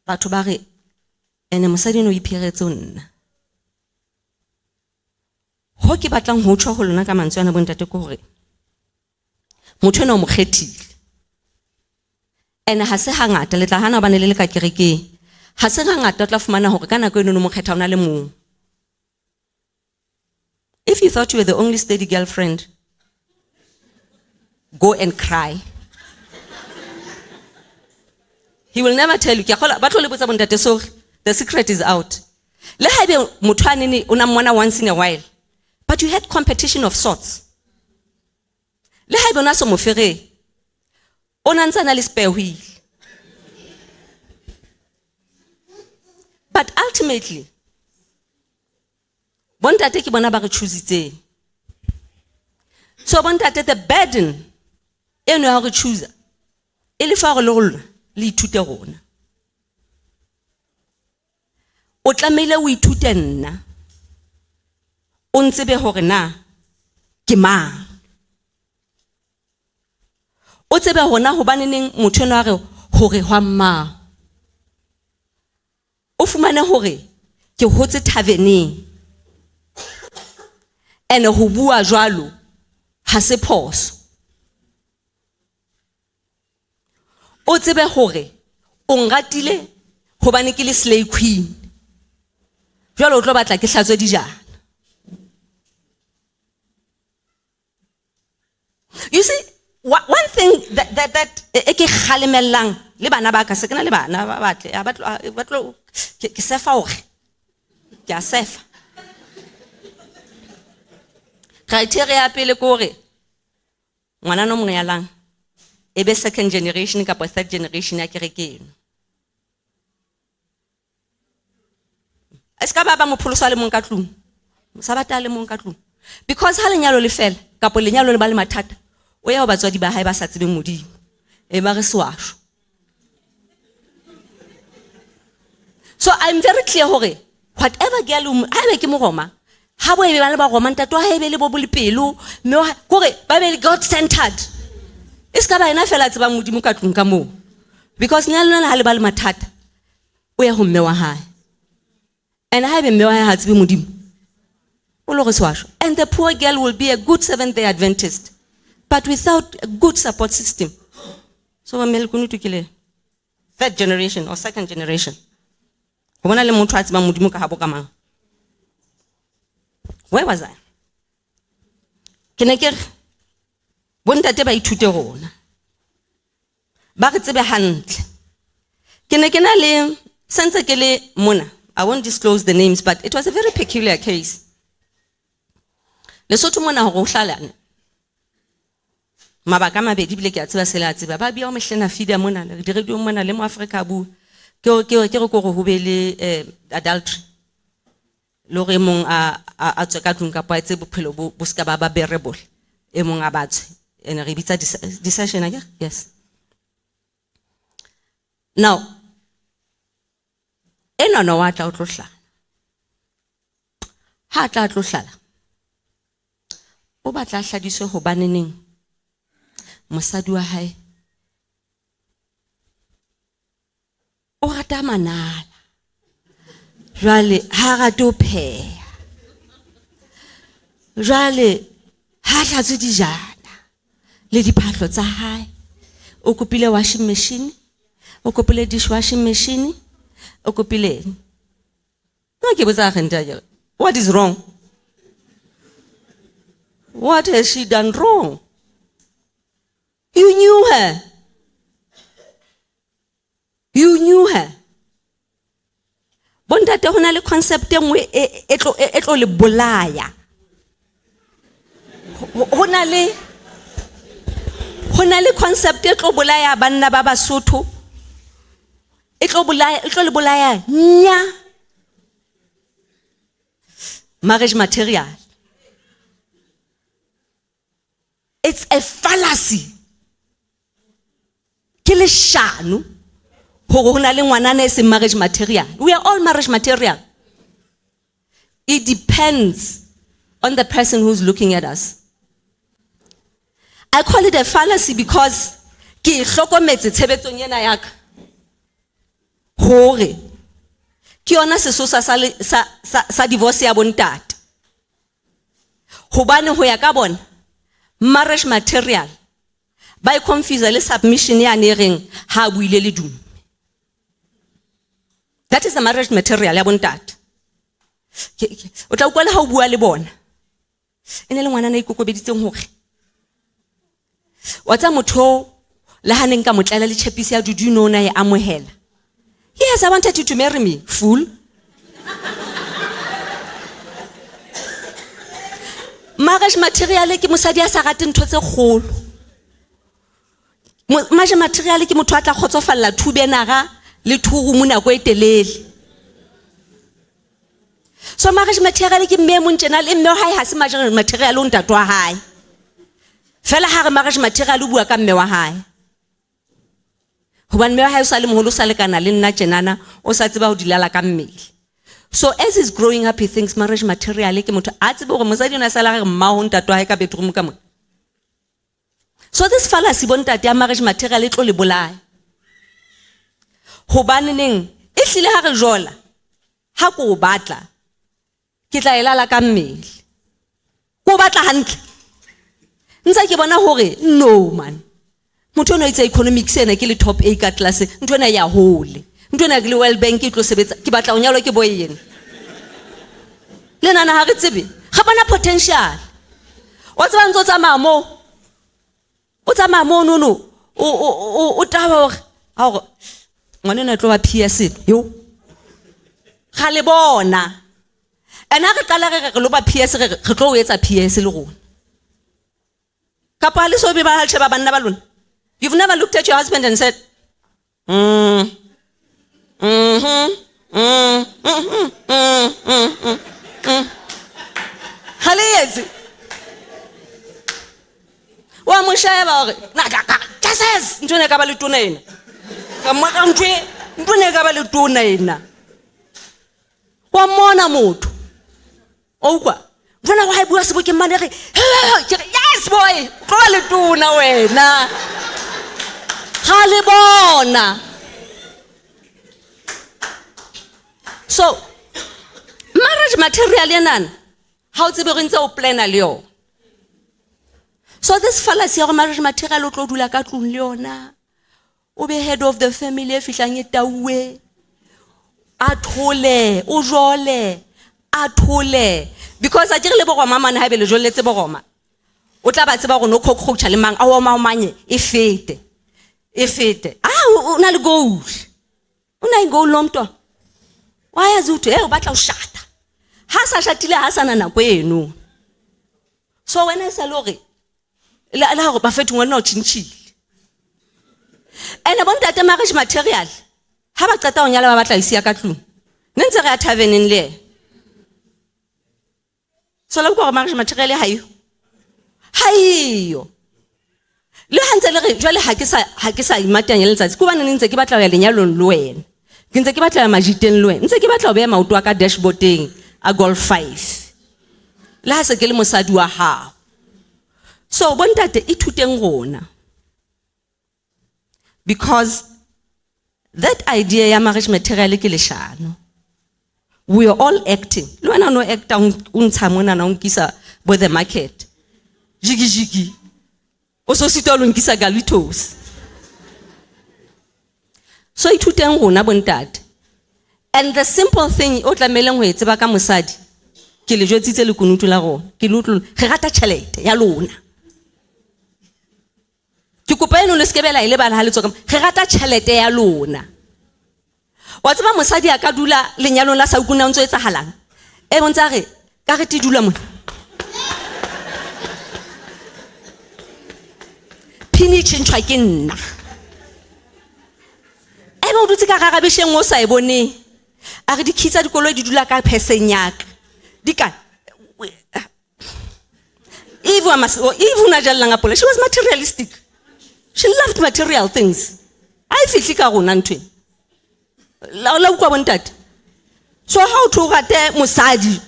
batho ba re ene mosadi no ipheretse o nna. Ho ke batlang ho tshwa ho lona ka mantswe ana bontate ko hore motho ena o mo kgethile. Ene ha se hangata le tla hana ba ne le ka kerekeng. Ha se hangata o tla fumana hore ka nako eno no mo kgetha ona le mong. If you thought you were the only steady girlfriend, go and cry. He will never tell you. The secret is out. Le haebe motho a nene o na mmona once in a while, but you had competition of sorts. Le haebe ona so mo fere, ona ntse na le spare wheel. But ultimately, bontate ke bona ba re choositse. So bontate, the burden eno ya re choose e le fa re le ithute rona. O tlamehile o ithute nna. O ntsebe hore na ke mang. O tsebe hona hobane neng motho eno a re hore hwa mma. O fumane hore ke hotse taverneng. Ene ho bua jwalo ha se phoso. O tsebe hore o ngatile hobane ke le slave queen. Jwalo o tlo batla ke hlatswe dijana. You see, one thing that ke khalemellang le bana ba ka se kana le bana ba batle ba tlo ke sefa hore ke a sefa. Criteria ya pele ko re ngwana no mo nyalang ebe second generation kapa third generation ya kerekeng. Eska baba mo pholosa le mong ka tlung. Sa bata le mong ka tlung. Because ha lenyalo le fela kapa lenyalo le ba le mathata, o ya ho batswadi ba hae ba sa tsebeng Modimo. E ba re swasho. So I'm very clear hore whatever girl ha be ke mo Roma, ha bo ebe ba le ba Roma ntato ha ebe le bo bolepelo, me hore ba be God centered. Iska ba ena fela tseba Modimo ka tlung ka mo. Because nya lona ha le ba le mathata, o ya ho mme wa hae. And ha ebe mme wa hae ha tsebe Modimo, o lo re swasho. And the poor girl will be a good Seventh-day Adventist, but without a good support system. So mamele kunu tukile third generation or second generation. Where was I? Keneker bontate ba ithute rona. Ba re tsebe hantle. Kenekena le sense ke le mona. I won't disclose the names, but it was a very peculiar case. Lesotho mona ho hlalane. Mabaka mabedi bile ke a tseba sela tseba ba bia o mehlena feeder mona le radio mona le mo Africa bu ke re go ho be le adultery lo re mong a tswe ka tlung ka pa etse bophelo bo ska ba bearable e mong a batswe ene re bitsa decision a yes. Now ena no wa tla o tlo hla ha tla tlo hlala o batla hladiswe ho baneneng mosadi wa hae o rata manala jwale ha rata o pheha jwale ha hlatswe dijana le diphahlo tsa hae o kopile washing machine o kopile dishwashing machine o kopile no ke botsa gantja what is wrong What has she done wrong? You knew her. You knew her. Bontate hona le concept engwe e tlo le bolaya. Hona le concept e tlo bolaya banna ba Basotho. E tlo le bolaya nya. Marriage material. It's a fallacy. Ke le shano. Hona le ngwanana e se marriage material. We are all marriage material. It depends on the person who's looking at us. I call it a fallacy because ke hlokometse tshebetsong ena ya ka. Hore ke yona sesosa sa divorce ya bontate. Hobane ho ya ka bona marriage material by confuse le submission ya ne reng ha buile le dume. That is the marriage material ya bontate. O tla utlwa ha o bua le bona. Ene le ngwana na ikokobeditseng hore wa tsa motho le haneng ka motlala le chepisi ya dudu nona ya amohela. Yes, I wanted you to marry me, fool. Marriage material ke mosadi ya sa rate ntho tse kgolo. Marriage material ke motho a tla kgotsofalla thubenara le thuru mona go etelele. So marriage material ke mme montjena le mme ha se marriage material o ntate wa hae. Fela ha re marriage material o bua ka mme wa hae. Hobane mme wa hae o sa le moholo sa le kana le nna tjenana o sa tseba ho dilala ka mmele. So as he's growing up he thinks marriage material ke motho a tsebe hore mosadi ona sala re mma ho ntate wa hae ka bedroom ka mona. So this fallacy bontate ya marriage material e tlo le bolaya. Hobane neng e hlile ha re jola ha ko o batla ke tla elala ka mmele. Ko batla hantle. Ntse ke bona hore no man. Motho ona itse economics ena ke le top A ka class ntho ena ya hole. Ntho ena ke le World Bank ke tlo sebetsa ke batla o nyalo ke boyena. Le nana ha re tsebe ga bona potential. O tsaba ntse o tsamaya mo. O tsamaya mo no o taba hore ha ngwana na tlo ba PS yo. Ga le bona. Ena re qala re lo ba PS re tlo o etsa PS le rona. Kapa le so be ba haltshe ba banna ba lona. You've never looked at your husband and said, Halezi. Wa mo shaya ba re na ka Jesus ntone ka ba le tona ena. Ka mo ka ntone ka ba le tona ena. Wa mona motho. O kwa. Bona wa hae bua sebo ke mane re yes boy go le tona wena. Halibona. So marriage material yanan how tsebe re ntse o plana le yo. So this fallacy ya marriage material o tlo dula ka tlung le yona. O be head of the family e fihlang e tauwe. A thole o jole a thole because a dire le bo mama na ha be le joletse bo roma. O tla ba tseba go no khokhocha le mang a wa manye e fete. Efete una le goal una goal lomto why azuthi o batla o shata ha sa shatile ha sana na kwenu. So when I say lori la go ba fethu ngwana o tshintshile ene bontate marriage material ha ba qeta o nyala ba batla isi ya ka tlung nentse re a taverneng le so la go marriage material hayo le hantse le re jwale ha ke sa imatanya letsatsi ko bana ntse ke batla ya lenyalong le wena ke ntse ke batla ya majiteng le wena ntse ke batla o be maoto ka dashboarding a golf 5 la se ke le mosadi wa hao. So bontate ithuteng rona because that idea ya marriage material ke leshano. We are all acting le wena no acta untsha mona na unkisa bo the market jigi also sitolo nkisa galitos. So ithuteng rona bontate. And the simple thing o tlameleng ho etseba ka mosadi ke le jwetsitse le kunutu la rona ke lutlo re rata tšhelete ya lona ke kopa eno le skebela ile bana ha le tsoka re rata tšhelete ya lona wa tseba mosadi a ka dula lenyalong la saukuna ntse etsa halang e bontsa re ka re ti dula mona pini tshintshwa ke nna e bo dutse ka ga besheng o sa e bone a re di khitsa dikoloi di dula ka pheseng yaka di ka Eve na jalla ngapola she was materialistic. She loved material things. I feel ka rona ntwe. La ukwa bontate. So how to rate mosadi?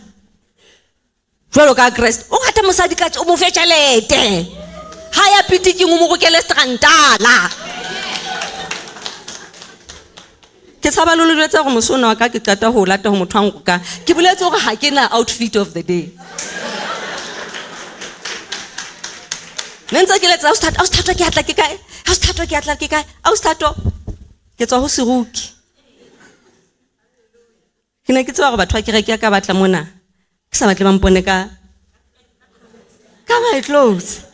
Jwalo ka Christ. O rate mosadi ka o mo fe tšhelete. Ha ya pitiki o mo gokele strantala. Ke tsaba lo lwetsa go mosona wa ka ke qata ho lata ho motho a ngoka. Ke boletse gore ha ke na outfit of the day. Nenza ke letsa austatwa ke atla ke kae austatwa ke atla ke kae austatwa ke tswa ho seruki ke ne ke tswa go batho ba ke re ke ka batla mona ke sa batle ba mpone ka my clothes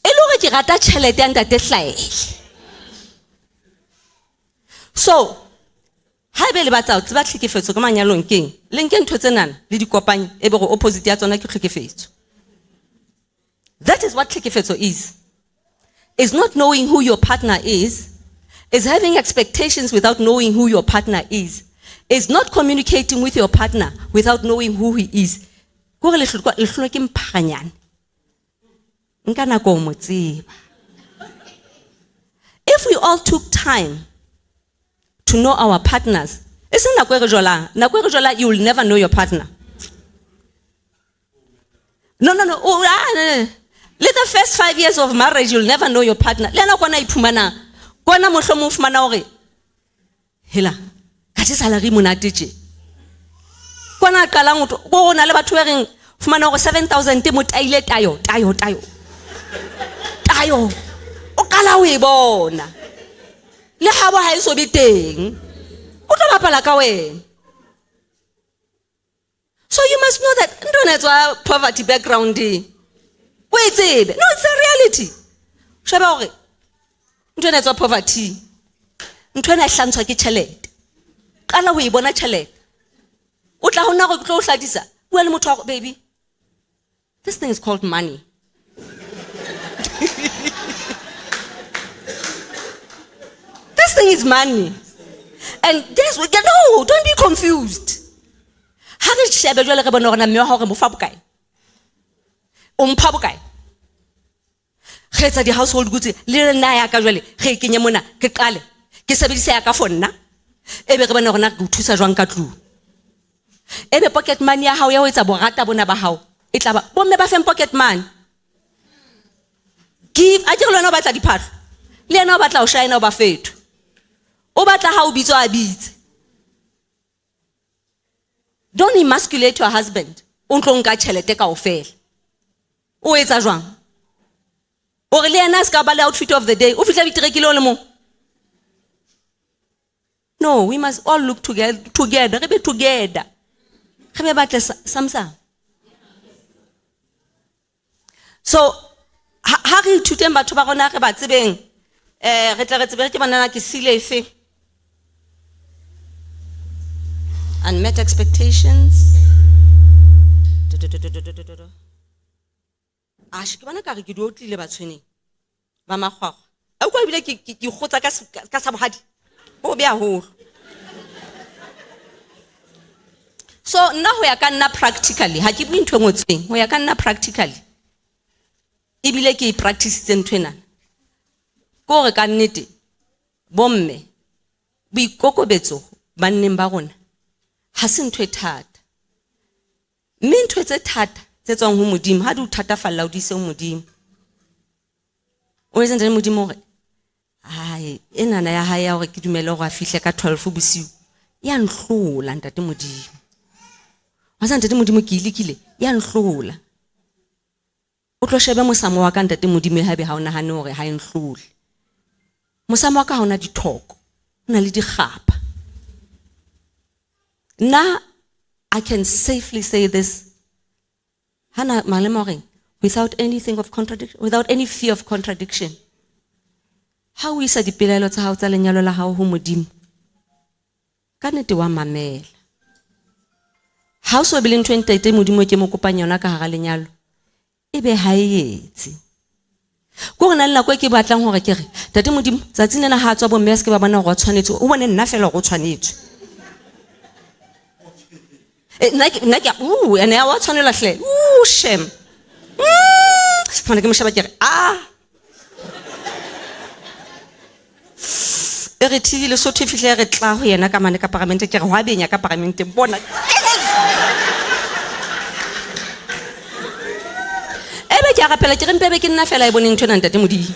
elore ke rata tšhelete ya ntate hlaele so ha be le batla o tseba tlhekefetso ka manyalong keng le nke ntho tsenana le dikopanye e be go opposite ya tsona ke tlhekefetso. That is what tlhekefetso is not knowing who your partner is having expectations without knowing who your partner is not communicating with your partner without knowing who he is. Gore le hlola ke mphaganyane nka nako o mo tseba. If we all took time to know our partners, you will never know your partner. No. Let the first 5 years of marriage, you'll never know your partner. Lena kona ipumana, kona mohlomo fumana ore. Hela, kati salary monate tje. Kona qala motho, go na le batho reng fumana ore 7,000 te motaile tayo. Tayo. O kala o e bona. Le habo ha iso be teng o tla bapala ka wena. So you must know that ntwana tswa poverty background o itsebe no, it's a reality. Sheba hore ntwana tswa poverty ntwana hlantshwa ke tšhelete kala ho e bona tšhelete o tla hona go tlo hladisa bua le motho wa baby, this thing is called money. This thing is money. And guess what? No, don't be confused. How did she ever get a no and a more fabukai? Pabukai. Heads at the household goods, little Naya casually, Haking Yamuna, Kekale, Kisabisaka Fonna, Eberbanona Gutusa Rankatlu. Every pocket money, how you always a borata bonabahau. It's about one never pocket man. Give, I don't know about the part. Learn about our shine over fate. Obata how bizo abit. Don't emasculate your husband. Unklonga tšhelete ka ofela. O etsa jwang? O re le ena ska ba le outfit of the day. O fitla bitirekile le mo. No, we must all look together. Re be together. Re be batle samsam. So ha re ithuteng batho ba rona re ba tsebeng re tla re tsebe ke banana ke sile efe. Unmet expectations. Ke bona ka re ke do tlile ba tshwene ba magwagwa a kwa bile ke gotsa ka sa bogadi o be a holo. So nna ho ya ka nna practically ha ke bue ntwe ngotseng ho ya ka nna practically e bile ke practice ntwena ko re ka nnete bomme boikokobetso banneng ba rona ha se ntwe thata mme ntwe tse thata tse tswang ho modimo ha di o thatafalla o di se ho modimo o etsa ntse modimo re ai enana ya ha ya hore ke dumele go a fihle ka 12 bosiu ya nhlola ntate modimo wa sa ntate modimo ke ilikile ya nhlola o tlo shebe mosamo wa ka ntate modimo ha be ha o nahane hore ha enhlole mosamo wa ka ha ona dithoko na le dikgapa. Now I can safely say this, Hana Malemoreng, without anything of contradiction, without any fear of contradiction. How is it dipelaelo tsa hao tsa lenyalo la hao ho Modimo? Ka nnete wa mamela. Ha o so be le ntho e ntate Modimo ke mo kopanya yona ka hara lenyalo, ebe ha e etse. Go rena le nako e ke batlang hore ke re tate Modimo tsatsi nena ha tswa bomme se ke ba bona go tshwanetse o bone nna fela go tshwanetse. Nna ene ya wa tshwanela hle. Shem. Fana ke mo sheba ke re e re thile so thefile re tla ho yena ka mane ka parliamente ke re wa benya ka parliamente bona. Ebe ke a rapela ke re mpebe ke nna fela e bone ntho nna ntate Modimo.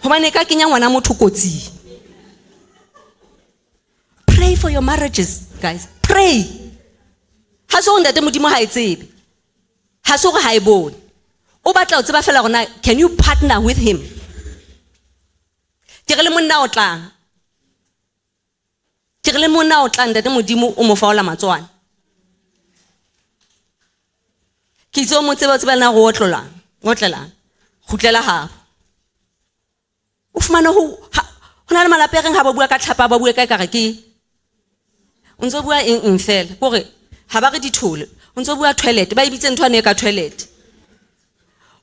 Hobane ka kenya ngwana motho kotsi. Pray for your marriages, guys. Pray. Ha so ntate Modimo ha e tsebe. Ha so go ha e bone. O batla o tseba fela gona, can you partner with him? Ke re le monna o tlang. Ke re le monna o tlang ntate Modimo o mo faola matswana. Ke itse o mo tseba na go otlolang, otlelang. Khutlela ha. O fumana ho na le malape reng ha ba bua ka tlhapa ba bua ka re ke. O ntse bua eng fela, gore ha ba re dithole. O ntse bua toilet, ba ibitse ntho ane ka toilet.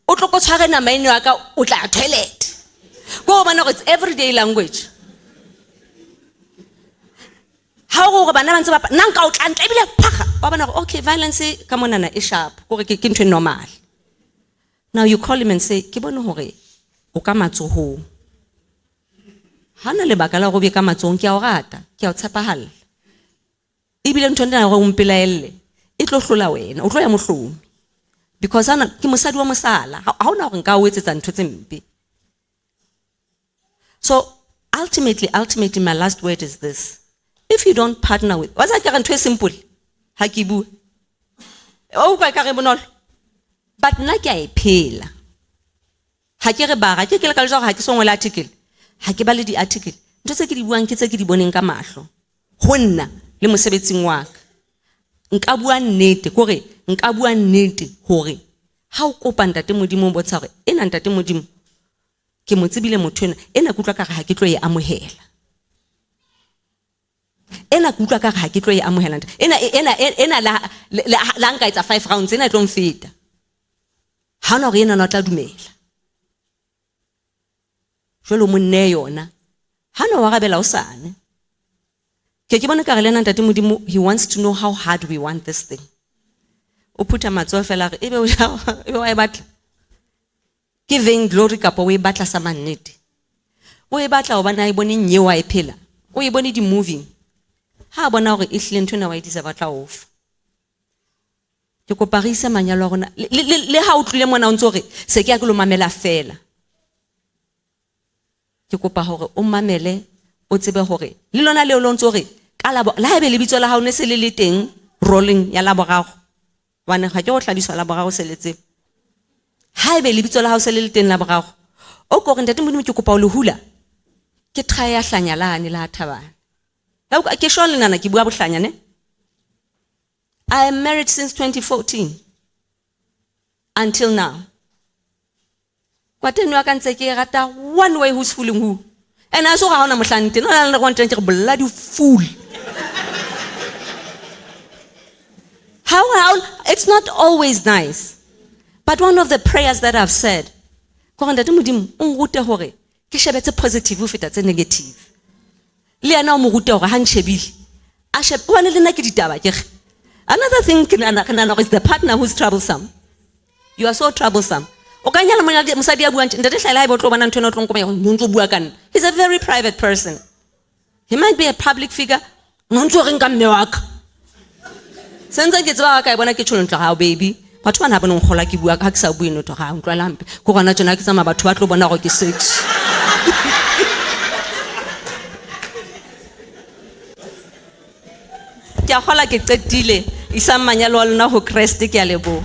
O tlo go tshware na maino ya ka o tla toilet. Go bona it's everyday language. How go bana ba ntse ba nna nka o tla ntla ebile phaga ba bona okay violence ka monana e sharp gore ke ntwe normal. Now you call him and say ke bone hore o ka matsoho. Hana le baka la go be ka matsong ke a o rata ke a o tshepahalla. Ebile ntwe nna go mpelaelle e tlo hlola wena o tlo ya mohlomi. Because ana ke mosadi wa mosala ha ona go nka o etsetsa ntho tse mpe. So ultimately my last word is this. If you don't partner with, what's that ntho e simple? Ha ke bua. O ka ka re bonolo. But nna ke a e phela. Ha ke re ba ke le ka le ha ke so ngola article. Ha ke ba le di article. Ntho tse ke di buang ke tse ke di boneng ka mahlo. Ho nna le mosebetsing wa ka. Nka bua nnete gore nka bua nnete hore ha o kopa ntate Modimo o botsa gore ena ntate Modimo ke mo tsebile motho ena kutlwa ka ha ke tlo e amohela. Ena kutlwa ka ha ke tlo e amohela. Ena la nka etsa 5 rounds ena tlo mfeta. Ha no re ena no tla dumela. Jolo monne yona. Ha no wa rabela o sane. Ke bona ka re lena ntate Modimo he wants to know how hard we want this thing. O putha matso fela re ebe wa e batla. Giving glory kapo we batla sa mannete. O e batla o bana e bone nyewa e phela. O e bone di moving. Ha bona gore e hlile ntho na wa edisa batla off. Ke go parisa manyalo rona le ha o tlile mona o ntse gore se ke ya go lo mamela fela. Ke kopa gore o mamele o tsebe gore le lona le o ntse gore ka la ha be le bitso la ha o ne se le teng rolling ya la borago. Wana ga ke go tladiswa la borago se letse. Ha be le bitso la ha o se le teng la borago. O go re ntate Modimo ke kopa o le hula. Ke try ya hlanyalane la thabana. Ha ke shole nana ke bua bohlanya ne. I am married since 2014 until now. Kwateng wa ka ntse ke rata one way who's fooling who. And I saw how na mohlante no na one tente ke bloody fool. How it's not always nice. But one of the prayers that I've said, go ntate Modimo o ngute hore ke shebetse positive o feta tse negative. Le ana o mo rute hore ha ntshebile. A shebe bona le nna ke ditaba ke. Another thing is the partner who's troublesome. You are so troublesome. He's a very private person. He might be a public figure. Baby. But one happened on Holaki Buaksa Buino to Ham Gralamp, Koranachanaxam about Twatlo Bonaki 6. Yahola get the delay. Isam Manalo no who crestic yalebo.